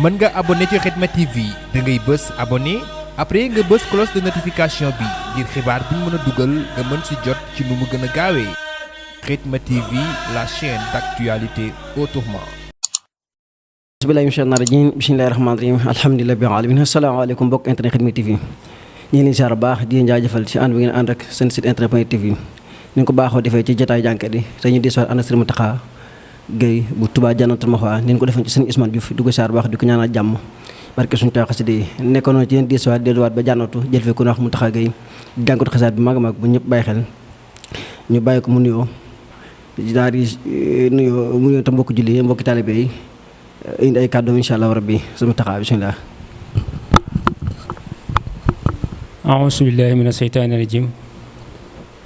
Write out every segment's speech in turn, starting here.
mën nga abonné ci Khidma TV da ngay bës abonné après nga bës cloche de notification bi ngir xibaar bu ñu mën a dugal nga mën si jot ci nu mu gën a gaawee Khidma TV, la chaîne d'actualité autrement. Bismillahirrahmanirrahim. Alhamdulillahi rabbil alamin. Asalaamaaleykum mbokk internet Khidma TV. ñu ngi leen ziar baax di leen jaajëfal ci ànd bi ngeen ànd ak seen site internet point TV ni ko baaxoo defee ci jotaay jànkat yi te ñu desuwaat ànd ak Serigne Mountakha Gueye bu Touba Jannatul Mahwa ni ko defee ci Serigne Ousmane Diouf di ko ziar baax di ko ñaanal jàmm barke suñu taw xasida yi nekkoon na ci yéen desuwaat delluwaat ba jànnatu jël fee ku wax Mountakha Gueye jànkatu xasaat bi mag a mag bu ñëpp bàyyi xel ñu bàyyi ko mu nuyoo daal di nuyoo mu nuyoo te mbokki julli yi mbokki taalibe yi indi ay kàddoom incha allah rabbi Serigne Mountakha bismillah. أعوذ بالله من الشيطان الرجيم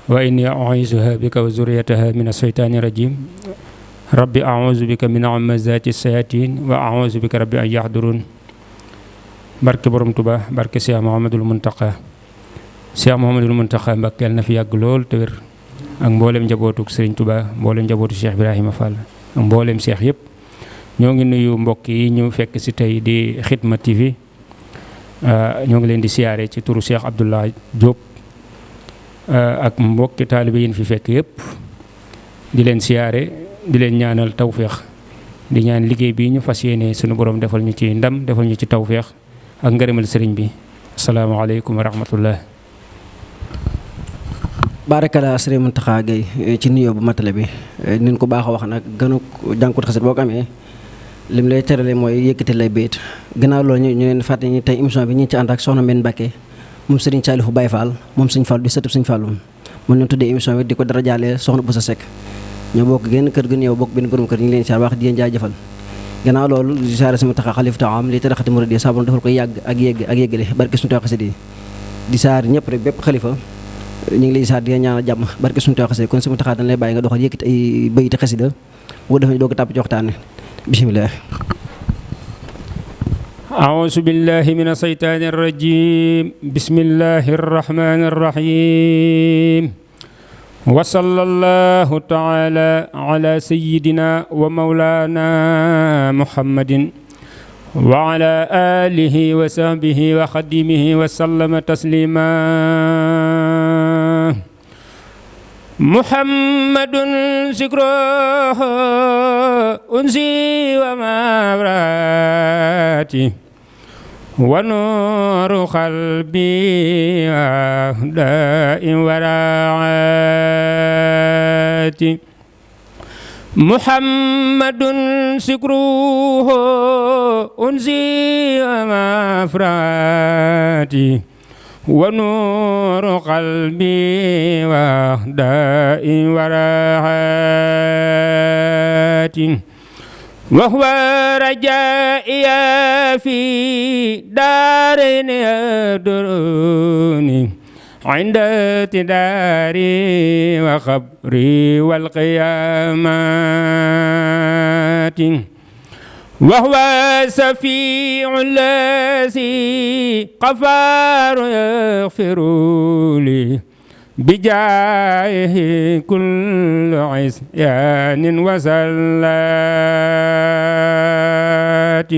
وإني أعيذها بك وذريتها من الشيطان الرجيم ربي أعوذ بك من همزات الشياطين وأعوذ بك ربي أن يحضرون barke borom Tuba barke Cheikh Mouhamadoul Mountakha Cheikh Mouhamadoul Mountakha Mbacké na fi yàgg lool te wér ak mboolem njabootuk Serigne Touba mboolem njabootu Cheikh Ibrahima Fall ak mboolem Cheikh yëpp ñoo ngi nuyu mbokk yi ñu fekk ci tey di Khidma TV ñoo ngi leen di siyaare ci turu Cheikh Abdoulaye Diop ak mbokki taalibe yi fi fekk yëpp di leen siyaare di leen ñaanal tawféex di ñaan liggéey bi ñu fas yéene sunu borom defal ñu ci ndam defal ñu ci tawféex ak ngërëmal sëriñ bi asalaamaaleykum wa rahmatullah. Baarakala Serigne Mountakha Gueye ci nuyoo bu matale bi ni ñu ko baaxoo wax nag gënu jànkut xasit boo ko amee lim lay terale mooy yëkkati lay béyit gannaaw loolu ñu leen fàtte ni tey émission bi ñu ngi ci ànd ak soxna Mbène Mbacké moom Serigne Saliou Baye Fall moom Serigne Fall di sëtub Serigne Fallou moom ñu tuddee émission bi di ko dara jaale soxna Boussa Seck ñoo bokk génn kër gi ñëw bokk benn borom kër ñu ngi leen siyaar wax di leen jaajëfal gannaaw loolu di siyaare sama taxa xalif taam li taraxati murid sabon defal ko yàgg ak yéggale barke suñu taxasi di saar ñëpp rek bépp xalifa ñu ngi lay saar di ñaanal jàmm barke suñu taxasi kon sama taxa dañ lay bàyyi nga doxal yëkkati ay bayiti xasida boo defee doog a tàpp ci waxtaan bismillah. أعوذ بالله من الشيطان الرجيم بسم الله الرحمن الرحيم وصلى الله تعالى على سيدنا ومولانا محمد وعلى آله وصحبه وخدمه وسلم تسليما محمد ذكره أنسي ومبراتي ونور قلبي وهداء وراعاتي محمد سكروه أنسي ومفراتي ونور قلبي وهداء وراعاتي وهو رجائي في دارين يدروني عند تداري وخبري والقيامات وهو سفيع الذي غفار يغفر لي بجاهه كل عصيان وزلات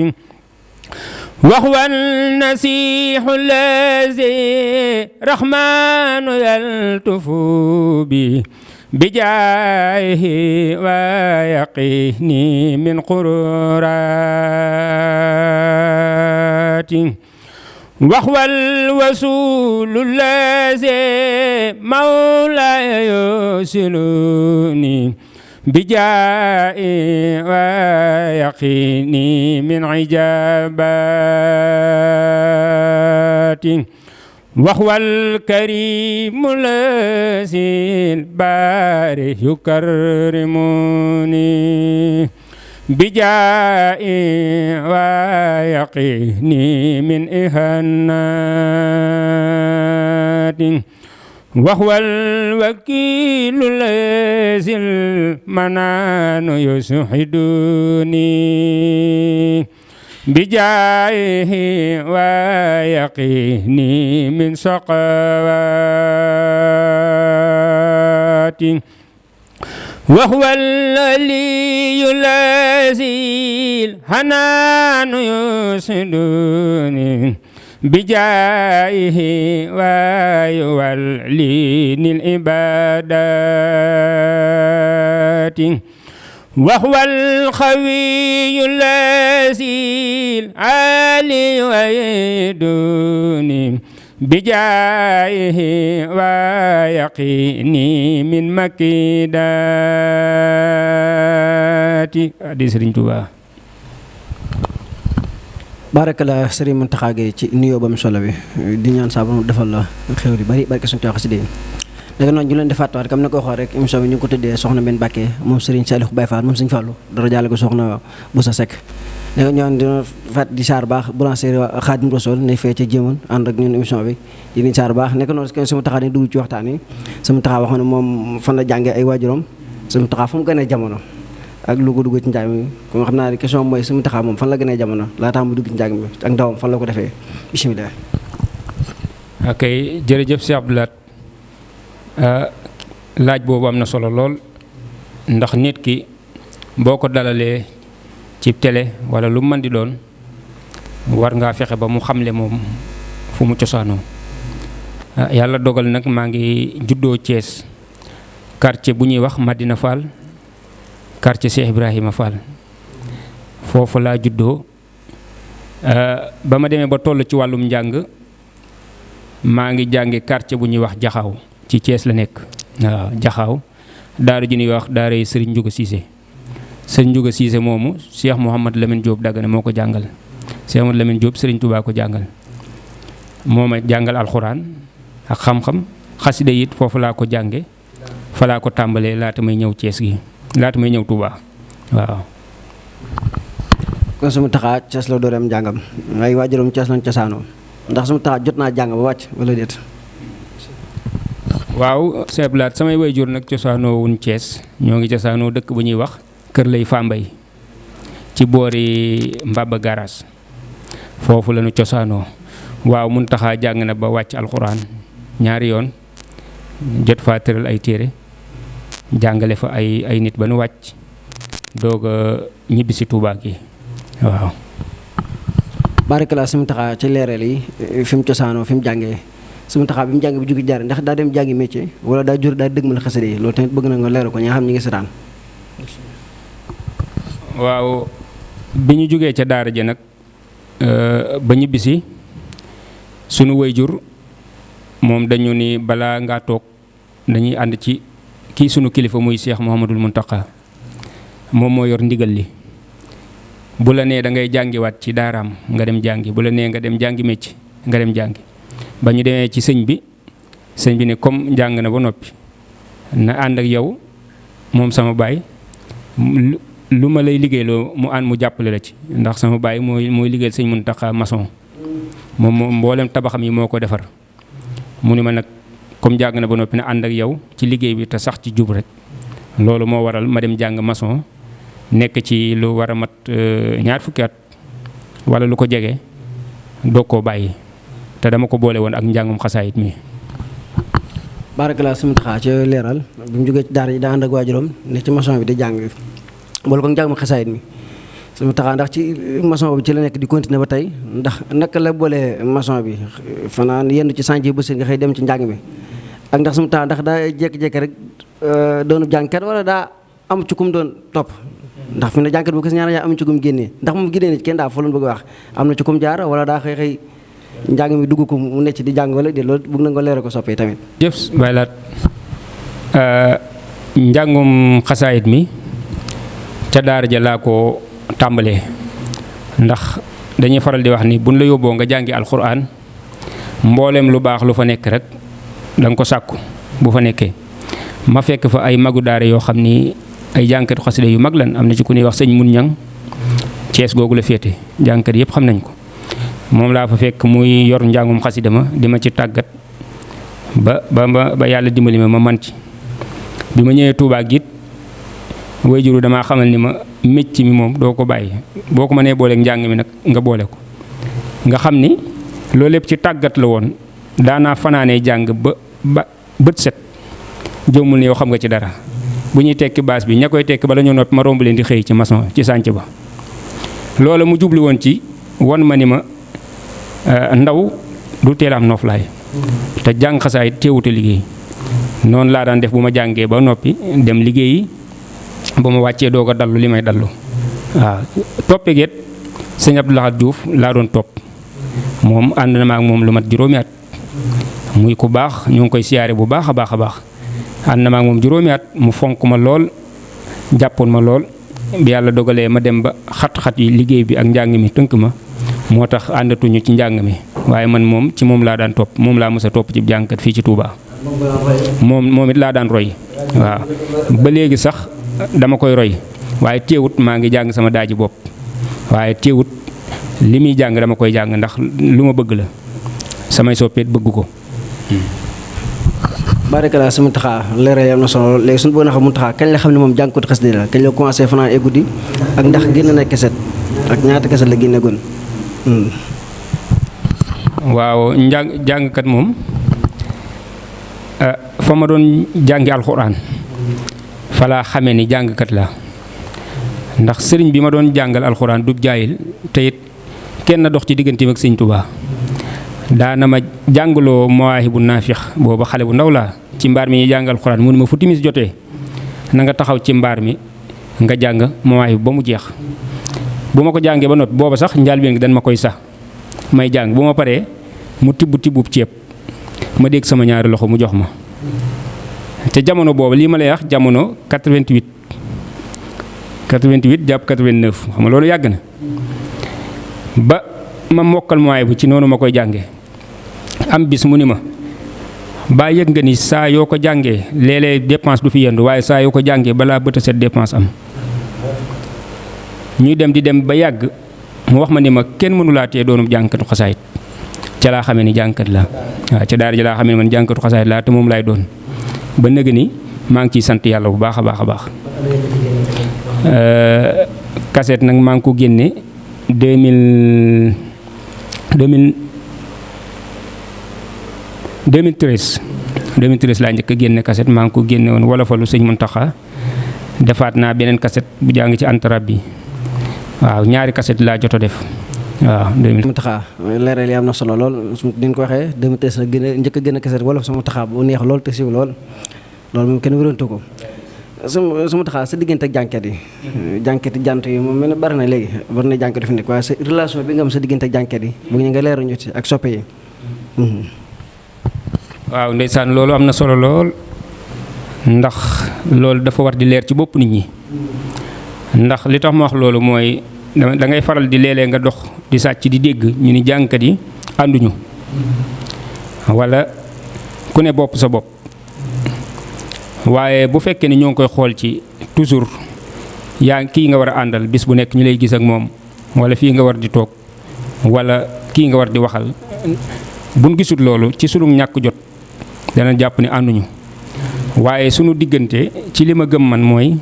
وهو النسيح الذي رحمن يلطف به بجاهه ويقيني من قرورات وهو الوسول الذي مولاي يوصلني بجائي ويقيني من عجابات وهو الكريم الذي البارئ يكرمني بجائي ويقيني من إهانات وهو الوكيل الذي المنان يسعدني بجائه ويقيني من سقوات وهو الولي الذي الذي الحنان يسدني بجائه ويوليني العبادات وهو الخوي الذي العلي ويدني بجائه ويقيني من مكيدات di Sëriñ Tuubaa. barakallah Sëriñ Mountakha Gueye ci nuyoo ba mu solo bi di ñaan saa borom defal la xew yu bari barke suñu Tuubaa xasida yi. léegi noonu ñu leen di fàttaliwaat comme ni ko waxee rek émission bi ñu ngi ko tuddee soxna Mbène Mbacké moom Serigne Saliou Baye Fall moom Serigne Fallou dara jàlle ko soxna Boussa Seck. léegi ñoon dina fàtt di saar baax boulangerie Khadim Rassoul ne fee ca jéemoon ànd ak ñun émission bi di leen saar baax nekk noonu Sëriñ Mountakha dañu dugg ci waxtaan yi Sëriñ Mountakha wax ne moom fan la jàngee ay waajuram Sëriñ Mountakha fu mu gënee jamono ak lu ko dugg ci njàng mi comme xam naa ne question mooy Sëriñ Mountakha moom fan la gënee jamono laataa mu dugg ci njàng mi ak ndawam fan la ko defee bismillah. ok jërëjëf Cheikh Abdoulaye laaj boobu am na solo lool ndax nit ki boo ko dalalee ci télé wala lu mën di doon war ngaa fexe ba mu xamle moom fu mu cosaanoo yàlla dogal nag maa ngi juddoo Thiès quartier bu ñuy wax Madina Fall quartier Cheikh Ibrahima Fall foofu laa juddoo ba ma demee ba toll ci wàllum njàng maa ngi jànge quartier bu ñuy wax Jaxaaw ci Thiès la nekk waaw Jaxaaw daara ji ñuy wax daara yi Serigne Ndiouga Cissé Serigne Ndiouga Cissé moomu Cheikh Mouhamad Lamine Diop Dagana moo ko jàngal Cheikh Mouhamad Lamine Diop Serigne Touba ko jàngal moo ma jàngal alxuraan ak xam-xam xasida it foofu laa ko jànge fa laa ko tàmbalee laata may ñëw Thiès gi laata may ñëw Touba waaw. kon Sëriñ Mountakha Thiès la dooreem njàngam ay waajuram Thiès lañ cosaanoo ndax Sëriñ Mountakha jot naa jàng ba wàcc wala déet. waaw seeblaat samay waajur nag cosaanoo wuñ Thiès ñoo ngi cosaanoo dëkk bu ñuy wax Kër Lay Fambay ci boori Mbaba Garas foofu la ñu cosaanoo waaw Mountakha jàng na ba wàcc alxuraan ñaari yoon jot faa tëral ay téere jàngale fa ay nit ba nu wàcc doog a ñibbi si Touba gi waaw. barakallah Sëriñ Mountakha ci leeral yi fi mu cosaanoo fi mu jàngee Sëriñ Mountakha bi mu jàng bi jóge jaar ndax daa dem jàngi métier wala daa jur daa dëgmal xasida yi loolu tamit bëgg na nga leeral ko ñi nga xam ñi ngi seetaan. waaw bi ñu jógee ca daara ja nag ba ñibbisi sunu waajur moom dañu ni balaa ngaa toog dañuy ànd ci kii sunu kilifa muy Cheikh Mouhamadul Mountakha moom moo yor ndigal li bu la nee da ngay jàngiwaat ci daaraam nga dem jàngi bu la nee nga dem jàngi métier nga dem jàngi ba ñu demee ci sëñ bi ne comme jàng na ba noppi na ànd ak yow moom sama baay lu ma lay liggéeyloo mu jàppale la ci ndax sama baay mooy liggéeyal sëñ Mountakha maçon moom mboolem tabaxam yi moo ko defar mu ni ma nag comme jàng na ba noppi na ànd ak yow ci liggéey bi te sax ci jub rek loolu moo waral ma dem jàng maçon nekk ci lu war a mat 2 fukki at wala lu ko jege doog koo bàyyi te dama ko boole woon ak njàngum xasaayit mi. barakallah Sëriñ Mountakha ci leeral bi mu jógee ci daara ji daa ànd ak waajuram ne ci maçon bi di jàng boole ko njàngum xasaayit mi Sëriñ Mountakha ndax ci maçon bi ci la nekk di continuer ba tey ndax naka la boole maçon bi fanaan yenn ci chantier ba nga xëy dem ci njàng mi ak ndax Sëriñ Mountakha ndax daa jékki-jékki rek doonu jàngkat wala daa am ci kum doon topp ndax fi ne jàngkat bu gis ñaar yaa am ci kum génnee ndax moom génnee ci kenn daa fa loon bëgg a wax am na ci kum jaar wala daa xëy njàng mi dugg ko mu necc di jàng wala de loolu bëgg na nga leeral ko soppee tamit. jëf baylaat njàngum xasaayit mi ca daara ja laa ko tàmbalee ndax dañuy faral di wax ni buñ la yóbboo nga jàngi alxuraan mbooleem lu baax lu fa nekk rek da nga ko sàkku bu fa nekkee ma fekk fa ay magu daara yoo xam ni ay jàngkatu xasida yu mag lan am na ci ku ñuy wax sëñ mun ñang Cees googu la féete jàngkat yëpp xam nañ ko moom laa fa fekk muy yor njàngum xasida ma di ma ci tàggat ba yàlla dimbali ma man ci bi ma ñëwee Tuubaa gi it waajuru damaa xamal ni ma mécc mi moom doo ko bàyyi boo ko mënee booleeg njàng mi nag nga boole ko nga xam ni loolu lépp ci tàggat la woon daanaa fanaanee jàng ba bët set jëmmul ne yow xam nga ci dara bu ñuy tekki baas bi ña koy tekki bala ñoo noppi ma romb leen di xëy ci maçon ci sànc ba. loolu mu jubli woon ci won ma ni ma ndaw du teel am noflaay te jàng xasaay teewute liggéey noonu laa daan def bu ma jàngee ba noppi dem liggéeyi ba ma wàccee doog a dallu li may dallu waaw toppe geet sëñ Abdou Lahad Diouf laa doon topp moom ànd na ma ak moom lu mat juróomi at muy ku baax ñu ngi koy siyaare bu baax a baax a baax ànd na ma ak moom juróomi at mu fonk ma lool jàppoon ma lool bi yàlla dogalee ma dem ba xat-xat yi liggéey bi ak njàng mi tënk ma moo tax àndatuñu ci njàng mi waaye man moom ci moom laa daan topp moom laa mës a topp ci jàngkat fii ci Touba moom it laa daan roy waaw ba léegi sax dama koy roy waaye teewut maa ngi jàng sama daaji bopp waaye teewut li muy jàng dama koy jàng ndax lu ma bëgg la samay soppeet bëgg ko. barikala sama taxaa leeral yi am na solo léegi suñu bëgg na xam mu taxaa kañ la xam ne moom jàngkatu xasida la kañ la commencé fanaan ay guddi ak ndax génn na keset ak ñaata keset la génne gon waaw jàngkat moom fa ma doon jàngi alxuraan fa laa xamee ni jàngkat la ndax sëriñ bi ma doon jàngal alxuraan du jaayil te it kenn dox ci digganteem ak sëñ Tuubaa daana ma jàngaloo Mawaahibu Naafix booba xale bu ndaw laa ci mbaar mi ñuy jàngal alxuraan mu ne ma fu timis jotee na nga taxaw ci mbaar mi nga jàng Mawaahib ba mu jeex bu ma ko jàngee ba noppi booba sax njàlbéen gi dañ ma koy sax may jàng bu ma paree mu tibbub ceeb ma dégg sama ñaari loxo mu jox ma te jamono boobu lii ma lay wax jamono 88 jàpp 89 xam nga loolu yàgg na ba ma mokkal Mawaahib bu ci noonu ma koy jàngee am bis mu ni ma baa yëg nga ni saa yoo ko jàngee léeg-léeg dépense du fi yendu waaye saa yoo ko jàngee balaa bët a set dépense am ñuy dem di dem ba yàgg mu wax ma ni ma kenn mënulaa tee doonum jàngkatu xasaayit ca laa xamee ni jàngkat la waaw ca daara ja laa xamee ni man jàngkatu xasaayit laa te moom laay doon ba nëg ni maa ngi ciy sant yàlla bu baax a baax a baax. kaset nag maa ngi ko génne 2013 laa njëkk a génne kaset maa ngi ko génne woon wala falu sëñ Muntaxa defaat naa beneen kaset bu jàng ci antarab bi waaw ñaari kaset laa jot a def waaw. Muntaxa leeral yi am na solo lool su ni ko waxee 2013 la gën a njëkk a génne kaset wala sama Muntaxa bu neex lool te siiw lool loolu moom kenn wérantu ko sama taxaa sa diggante ak jànkat yi jant yi moom mel ne bari na léegi bari na jànkat yi fi nekk waaye sa relation bi nga am sa diggante ak jànkat yi bu ñu nga leeral ñu ci ak soppe yi. waaw ndeysaan loolu am na solo lool ndax loolu dafa war di leer ci bopp nit ñi ndax li tax ma wax loolu mooy da ngay faral di léeg-léeg nga dox di sàcc di dégg ñu ni jànkat yi ànduñu wala ku ne bopp sa bopp. waaye bu fekkee ni ñoo ngi koy xool ci toujours kii nga war a àndal bis bu nekk ñu lay gis ak moom wala fii nga war di toog wala kii nga war di waxal buñ gisul loolu ci sunu ñàkk jot dana jàpp ni ànduñu waaye sunu diggante ci li ma gëm man mooy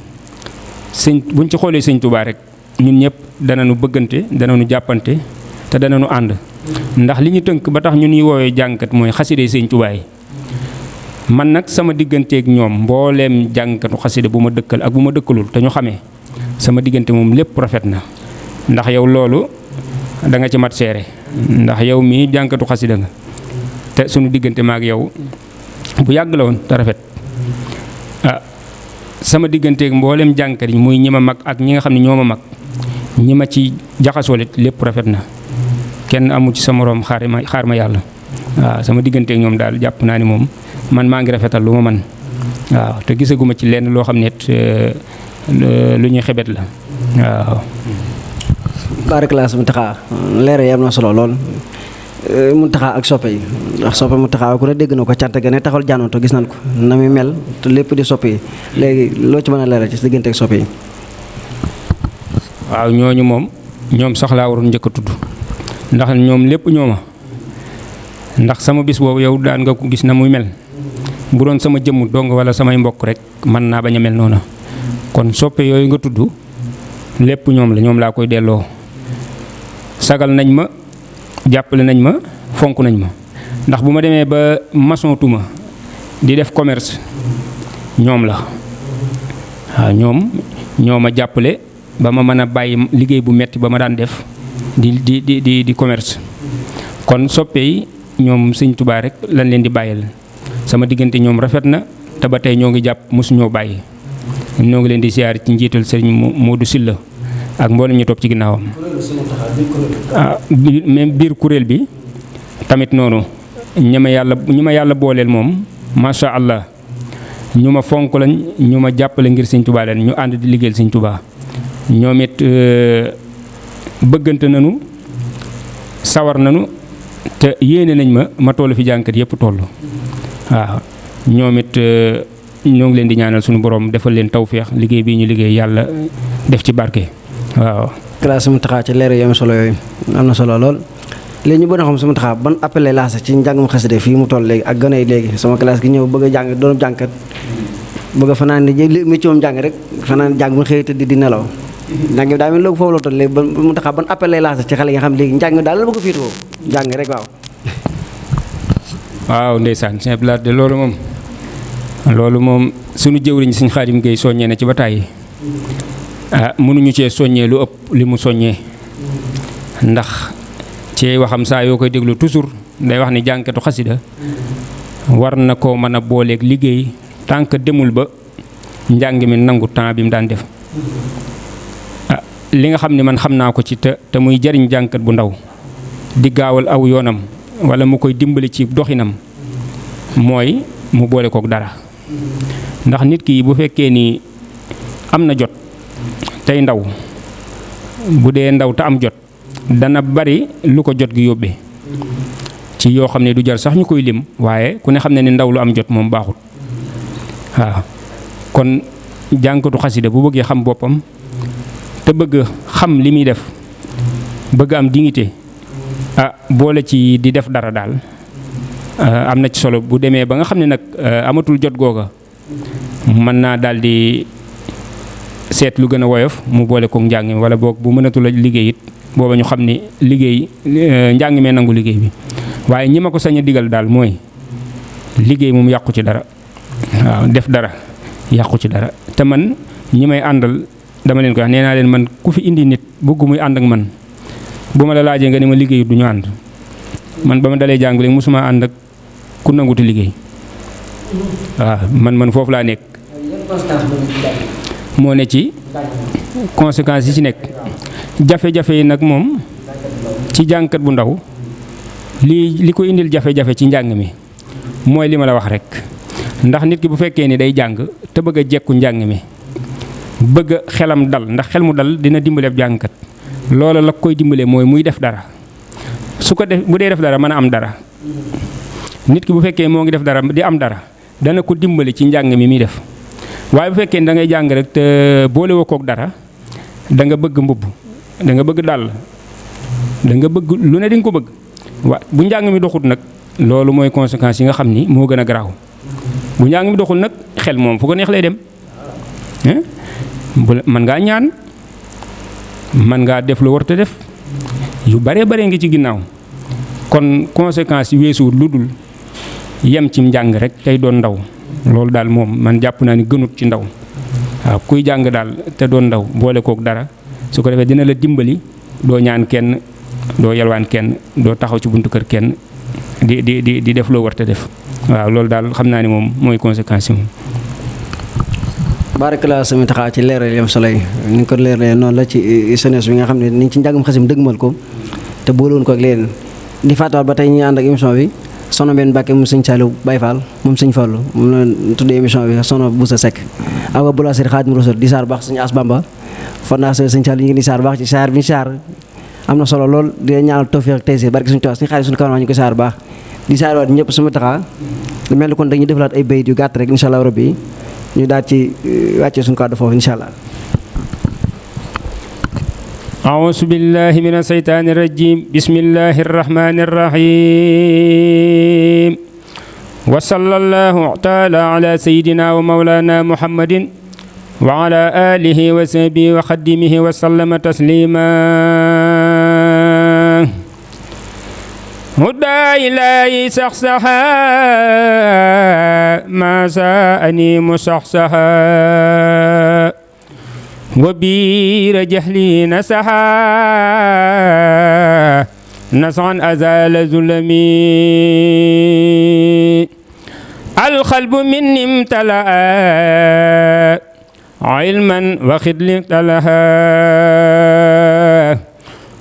buñ ci xoolee sëñ Tuubaa rek ñun ñëpp danañu bëggante danañu jàppante te danañu ànd ndax li ñu tënk ba tax ñu ñuy woowee jàngkat mooy xaside sëñ Tuubaa yi man nag sama digganteeg ñoom mbooleem jàngkatu xasida bu ma dëkkal ak bu ma dëkkalul te ñu xamee sama diggante moom lépp rafet na ndax yow loolu da nga ci mat seere ndax yow mii jàngkatu xasida nga te sunu diggante maak yow bu yàgg la woon te rafet sama digganteeg mbooleem jàngkat yi muy ñi ma mag ak ñi nga xam ne ñoo ma mag ñi ma ci jaxasoolit lépp rafet na kenn amu ci sa moroom xaar ma yàlla waaw sama digganteeg ñoom daal jàpp naa ni moom man maa ngi rafetal lu ma man waaw te gisaguma ci lenn loo xam ne lu ñuy xebet la waaw. barakalaa su Muntaxa leer yi am na solo lool Muntaxa ak soppe yi ndax soppe Muntaxa ku ne dégg na ko cant ga ne taxal jaanooto gis nañ ko na muy mel te lépp di soppe yi léegi loo ci mën a leeral ci diggante ak soppe yi. waaw ñooñu moom ñoom sax laa waroon njëkk a tudd ndax ñoom lépp ñooma ndax sama bis boobu yow daan nga ko gis na muy mel bu doon sama jëmm dong wala samay mbokk rek mën naa bañ a mel noonu kon soppe yooyu nga tudd lépp ñoom la ñoom laa koy delloo sagal nañ ma jàppale nañ ma fonk nañ ma ndax bu ma demee ba maçon tuma di def commerce ñoom la waaw ñoom ñoo ma jàppale ba ma mën a bàyyi liggéey bu metti ba ma daan def di commerce. kon soppe yi ñoom sëñ Tuubaa rek lañ leen di bàyyil sama diggante ñoom rafet na te ba tey ñoo ngi jàpp mosuñoo bàyyi. ñoo ngi leen di siyaar ci njiital sëriñ Modou Sylla ak mboolem ñu topp ci ginnaawam. même biir kuréel bi tamit noonu ñi ma yàlla booleel moom macha allah ñu ma fonk lañ ñu ma jàppale ngir sëñ Tuubaa leen ñu ànd di liggéeyal sëñ Tuubaa ñoom it bëggante nañu sawar nañu te yéene nañ ma toll fi jànkat yëpp toll waaw ñoom it ñoo ngi leen di ñaanal suñu borom defal leen tawféex liggéey bii ñu liggéey yàlla def ci barke waaw. classe mu taxaa ci leer yu am solo yooyu am na solo lool léegi ñu bëgg a xam sama taxaa ban appel lay lancé ci njàngum xasida fii mu toll léegi ak gone yi léegi sama classe gi ñëw bëgg a jàng doon jànkat bëgg a fanaan di métier moom jàng rek fanaan jàng bu xëy tëdd di nelaw njàng bi daa mel loolu foofu la toll léegi ba mu taxaa ban appel lay lancé ci xale yi nga xam léegi njàng daal la bëgg a fiitoo jàng rek waaw. waaw ndeysaan Sëñ Abdou Lahad de loolu moom suñu jëwriñ Sëñ Xaadim Géey soññee na ci ba tàyyi mënuñu cee soññee lu ëpp li mu soññee ndax ci waxam saa yoo koy déglu toujours day wax ni jànkatu xasida war na koo mën a booleeg liggéey tant que demul ba njàng mi nangu temps bi mu daan def li nga xam ne man xam naa ko ci te muy jariñ jànkat bu ndaw di gaawal aw yoonam wala mu koy dimbali ci doxinam mooy mu boole kook dara ndax nit ki bu fekkee ni am na jot tey ndaw bu dee ndaw te am jot dana bari lu ko jot gi yóbbee ci yoo xam ne du jar sax ñu koy lim waaye ku ne xam ne ni ndaw lu am jot moom baaxul waaw kon jànkatu xasida bu bëggee xam boppam te bëgg xam li muy def bëgg am dignité boole ci di def dara daal am na ci solo bu demee ba nga xam ne nag amatul jot googa mën naa daal di seet lu gën a woyof mu boole kook njàng mi wala boog bu mënatul a liggéey it booba ñu xam ni liggéey njàng mee nangu liggéey bi waaye ñi ma ko sañ a digal daal mooy liggéey moom yàqu ci dara waaw def dara yàqu ci dara te man ñi may àndal dama leen ko wax nee naa leen man ku fi indi nit bëgg muy ànd ak man bu ma la laajee nga ni ma liggéeyut du ñu ànd man ba ma dalee jàng léegi mosuma ànd ak ku nanguti liggéey waaw man foofu laa nekk moo ne ci conséquences yi ci nekk jafe-jafe yi nag moom ci jàngkat bu ndaw li ko indil jafe-jafe ci njàng mi mooy li ma la wax rek ndax nit ki bu fekkee ni day jàng te bëgg a jekku njàng mi bëgg a xelam dal ndax xel mu dal dina dimbale ab jàngkat loola la koy dimbale mooy muy def dara su ko def bu dee def dara mën a am dara nit ki bu fekkee moo ngi def dara di am dara dana ko dimbale ci njàng mi muy def waaye bu fekkee ni da ngay jàng rek te boole woo kook dara da nga bëgg mbubb da nga bëgg dàll da nga bëgg lu ne di nga ko bëgg waa bu njàng mi doxut nag loolu mooy conséquences yi nga xam ni moo gën a garaaw bu njàng mi doxul nag xel moom fu ko neex lay dem mën ngaa ñaan mën ngaa def lu war te def yu bare ngi ci ginnaaw kon conséquences yi weesuwut lu dul yem ci njàng rek tey doon ndaw loolu daal moom man jàpp naa ni gënut ci ndaw waaw kuy jàng daal te doon ndaw boole kook dara su ko defee dina la dimbali doo ñaan kenn doo yalwaan kenn doo taxaw ci buntu kër kenn di def loo war te def waaw loolu daal xam naa ni moom mooy conséquence yi moom. barakalaa sami taxaa ci leeral yam solo yi ni nga ko leeralee noonu la ci jeunesse bi nga xam ne ni ci njàngum xasim dëgmal ko te boolewuñ ko ak leen di fàttali ba tey ñuy ànd ak émission bi sono benn Mbàkke moom sëñ Saliou Baye Fall moom sëñ Fallu moom la tuddee émission bi sono Boussa Seck awa boulangerie Khadim Rassoul di saar baax sëñ As Bamba fondation sëñ Saliou ñu ngi di saar baax ci saar bi ñu saar am na solo lool di ñaanal tawfiq ak tayseer barke suñu toos suñu xaalis suñu kaw ñu ko saar baax di saar waat ñëpp sama taxaa mel ni kon dañuy defalaat ay bayit yu gàtt rek incha allah rabbi ñu daal ci wàccee suñu kàddu foofu incha allah. أعوذ بالله من الشيطان الرجيم بسم الله الرحمن الرحيم وصلى الله تعالى على سيدنا ومولانا محمد وعلى آله وصحبه وخدمه وسلم تسليما هدى إلهي صحصحا ما ساءني مصحصحا وبير جهلي نسحا نسعا أزال ظلمي القلب مني امتلأ علما وخدل امتلأ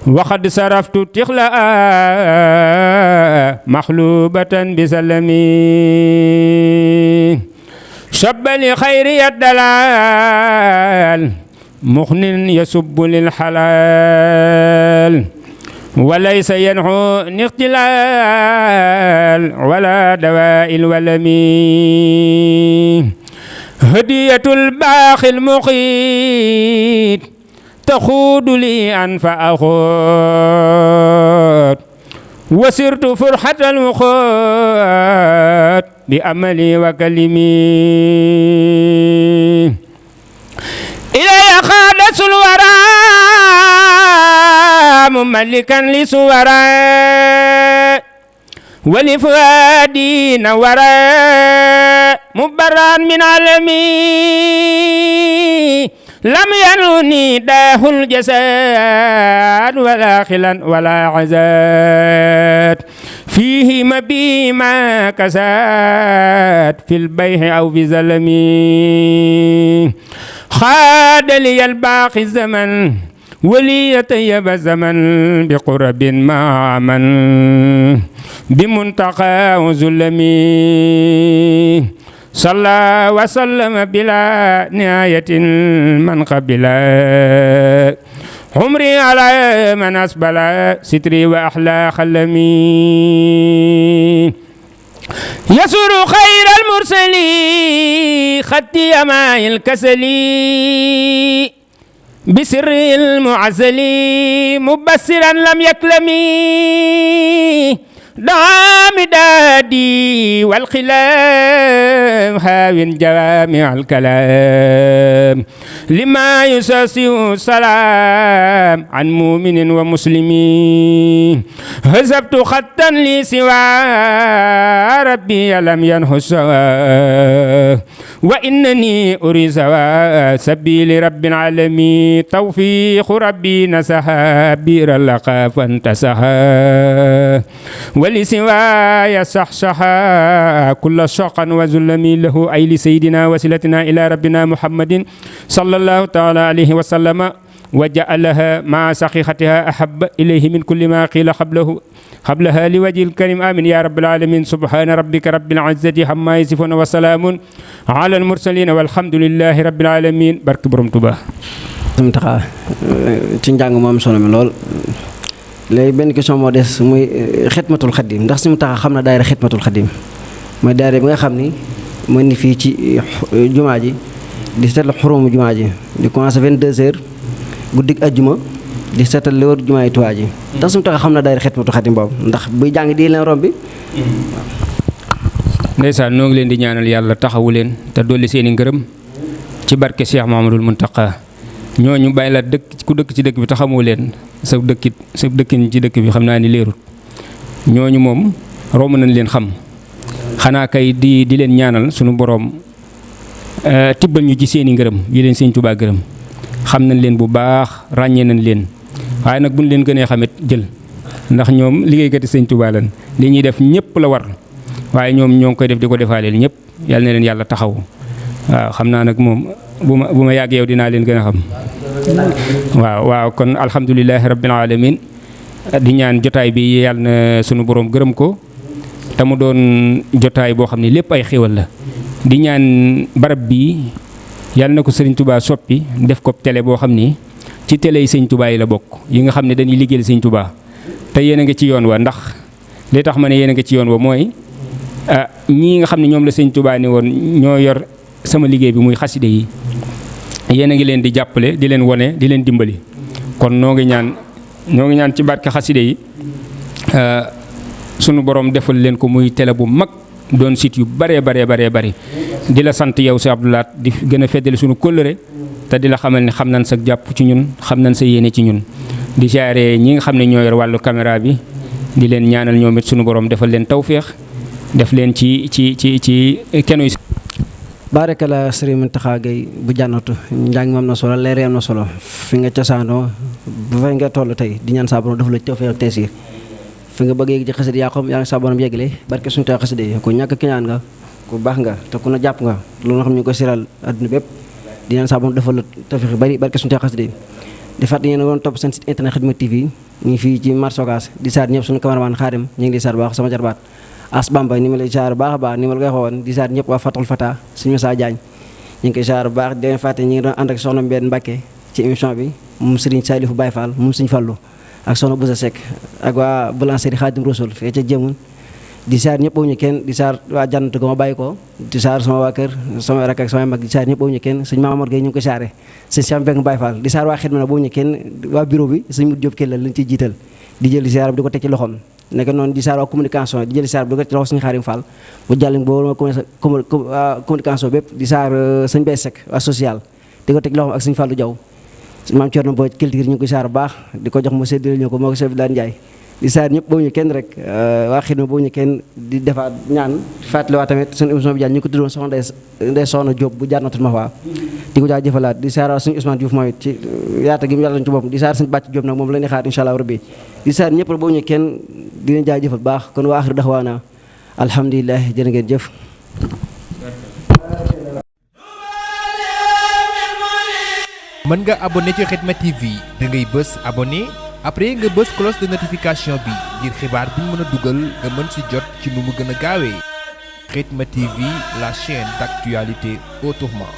وقد صرفت تخلأ مخلوبة بسلمي شب لخير الدلال مخن يسب للحلال وليس ينحو اختلال ولا دواء الولم هدية الباخ المقيت تخود لي أنف أخوت وسرت فرحة المخوت بأملي وكلمي إلي خادس الورى مملكا لسورا ولفؤادي نورا مبرا من عالمي لم ينوني داه الجسد ولا خلا ولا عزاد فيه مبي ما كساد في البيع أو في زلمي خاد لي الباقي الزمن ولي طيب الزمن بقرب مع من بمنتقى وزلمي صلى وسلم بلا نهاية من قبل عمري على من أسبل ستري وأحلى خلمي يسر خير المرسلين خطي أماء الكسلي بسر المعزل مبصرا لم يكلمي دعام دادي والخلام هاوين جوامع الكلام لما يساسي السلام عن مؤمن ومسلمين هزبت خطا لي سوى ربي لم ينه سوى وإنني أري سوى سبيل رب العالمين توفيق ربي نسها بير اللقى فانتسها ولسواي صحصحا كل شوقا وزلمي له أي لسيدنا وسيلتنا إلى ربنا محمد صلى الله تعالى عليه وسلم وجعلها مع سخيختها أحب إليه من كل ما قيل قبلها لوجه الكريم آمين يا رب العالمين سبحان ربك رب العزة عما يصفون وسلام على المرسلين والحمد لله رب العالمين barke Borom Touba. Mountakha ci njàng moom solo mi lool léegi benn question moo des muy xidmatul xadim ndax si Mountakha xam na daayira xidmatul xadim mooy daayira bi nga xam ni mooy ni fii ci jumaa ji di seetal xurumu jumaa ji di commencé 22h guddig ajjuma di seetal li wër jumaa yi Tuubaa ji ndax si Mountakha xam na daayira xidmatul xadim boobu ndax buy jàng di leen rombi. ndeysaan noo ngi leen di ñaanal yàlla taxawu leen te dolli seeni ngërëm ci barke Cheikh Mouhamadoul Mountakha ñooñu bàyyi la dëkk ku dëkk ci dëkk bi te xamoo leen sa dëkkin ci dëkk bi xam naa ni leerut ñooñu moom romb nañ leen xam xanaa kay di leen ñaanal sunu boroom tibbal ñu ci seeni ngërëm yi leen Sëñ Tuubaa gërëm xam nañ leen bu baax ràññee nañ leen waaye nag buñ leen gënee xamit jël ndax ñoom liggéeykati Sëñ Tuubaa lañ li ñuy def ñëpp la war waaye ñoom ñoo ngi koy def di ko defaaleel ñëpp yàlla na leen yàlla taxaw waaw xam naa nag moom bu ma yàgg yow dinaa leen gën a xam waaw kon alhamdulilahi rabbil alamin di ñaan jotaay bi yàlla na sunu borom gërëm ko te mu doon jotaay boo xam ne lépp ay xéwal la di ñaan barab bi yàlla na ko Sëriñ Touba soppi def ko télé boo xam ni ci télé yi Sëñ Touba yi la bokk yi nga xam ne dañuy liggéeyal Sëñ Touba te yéen a ngi ci yoon wa ndax li tax ma ne yéen a ngi ci yoon wa mooy ñii nga xam ne ñoom la Sëñ Touba ni woon ñoo yor sama liggéey bi muy xaside yi yéen a ngi leen di jàppale di leen wone di leen dimbali kon noo ngi ñaan ci barke xaside yi sunu borom defal leen ko muy télé bu mag doon site yu bare di la sant yow si Abdoulaat di gën a feddali sunu kóllëre te di la xamal ne xam nañ sa jàpp ci ñun xam nañ sa yéene ci ñun di jaaree ñi nga xam ne ñoo yor wàllu caméra bi di leen ñaanal ñoom it sunu borom defal leen tawféex def leen ci kenuy baarakala Serigne Mountakha Gueye bu jànnatu njàng mi am na solo leer am na solo fi nga cosaanoo bu fay nga toll tey di ñaan saa borom dafa la tawfeex ak taysiir fi nga bëgg yéeg ci xasida yaa xam yaa ngi saa borom yeggale barke suñu taw xasida yi ku ñàkk ki ñaan nga ku baax nga te ku na jàpp nga loolu nga xam ñu ko siral adduna bépp di ñaan saa borom dafa la tawfeex yu bari barke suñu taw xasida yi di fàttali yéen a woon topp seen site internet Khidma TV ñu ngi fii ci marché Ocass di saar ñëpp suñu cameraman Xaadim ñu ngi di saar baax sama jarbaat As Bamba ni ma lay saar baax a baax ni ma la koy waxoon di saar ñëpp waa Fatul Fata suñu Moussa Diagne ñu ngi koy saar bu baax di leen fàtte ñu ngi doon ànd ak soxna Mbène Mbacke ci émission bi moom Serigne Salifou Baye Fall moom Serigne Fallou ak soxna Boussa Seck ak waa boulangerie Khadim Rasoul fee ca jëmun di saar ñëpp ñu kenn di saar waa jannatu ko ma bàyyi ko di saar sama waa kër sama rak ak sama mag di saar ñëpp ñu kenn sëñ Mamadou Gueye ñu ngi ko saare sëñ Cheikh Mbeng Baye Fall di saar waa Xidma na boobu ñu kenn waa bureau bi sëñ Mut Diop Kellal lañ ciy jiital di jël siyaar bi di ko teg ci loxoom nekk noonu di saar waa communication di jël siyaar bi di ko teg ci loxo sëñ Xaarim Fall bu jàll boobu communication bépp di saar sëñ Bay Seck waa social di ko teg ci loxoom ak sëñ Fallou Diaw maam Thierno Boy culture ñu ngi koy saar bu baax di ko jox mu séddale ñu ko moo ko chef daan Ndiaye di saar ñëpp boobu ñu kenn rek waa Xidma boobu ñu kenn di defaat ñaan fàttaliwaat tamit suñu émission bi jàll ñu ko tuddoon soxna Ndeye Soxna Diop bu Jannatul Mahwa di ko jaajëfalaat di saar suñu Ousmane Diouf moom it ci yaata gi mu yàlla ci boppam di saar suñu bàcc Diop nag moom la ñuy xaar incha allah rabbi di saar ñëpp boobu ñu kenn di leen jaajëfal baax kon waa axiru daxwaana alhamdulilah jërë ngeen jëf. mën nga abonné ci Khidma TV da ngay bës abonné après nga bës cloche de notification bi ngir xibaar bi ñu mën a dugal nga mën ci jot ci nu mu gën a gaawee Khidma TV, la chaîne d'actualité autrement.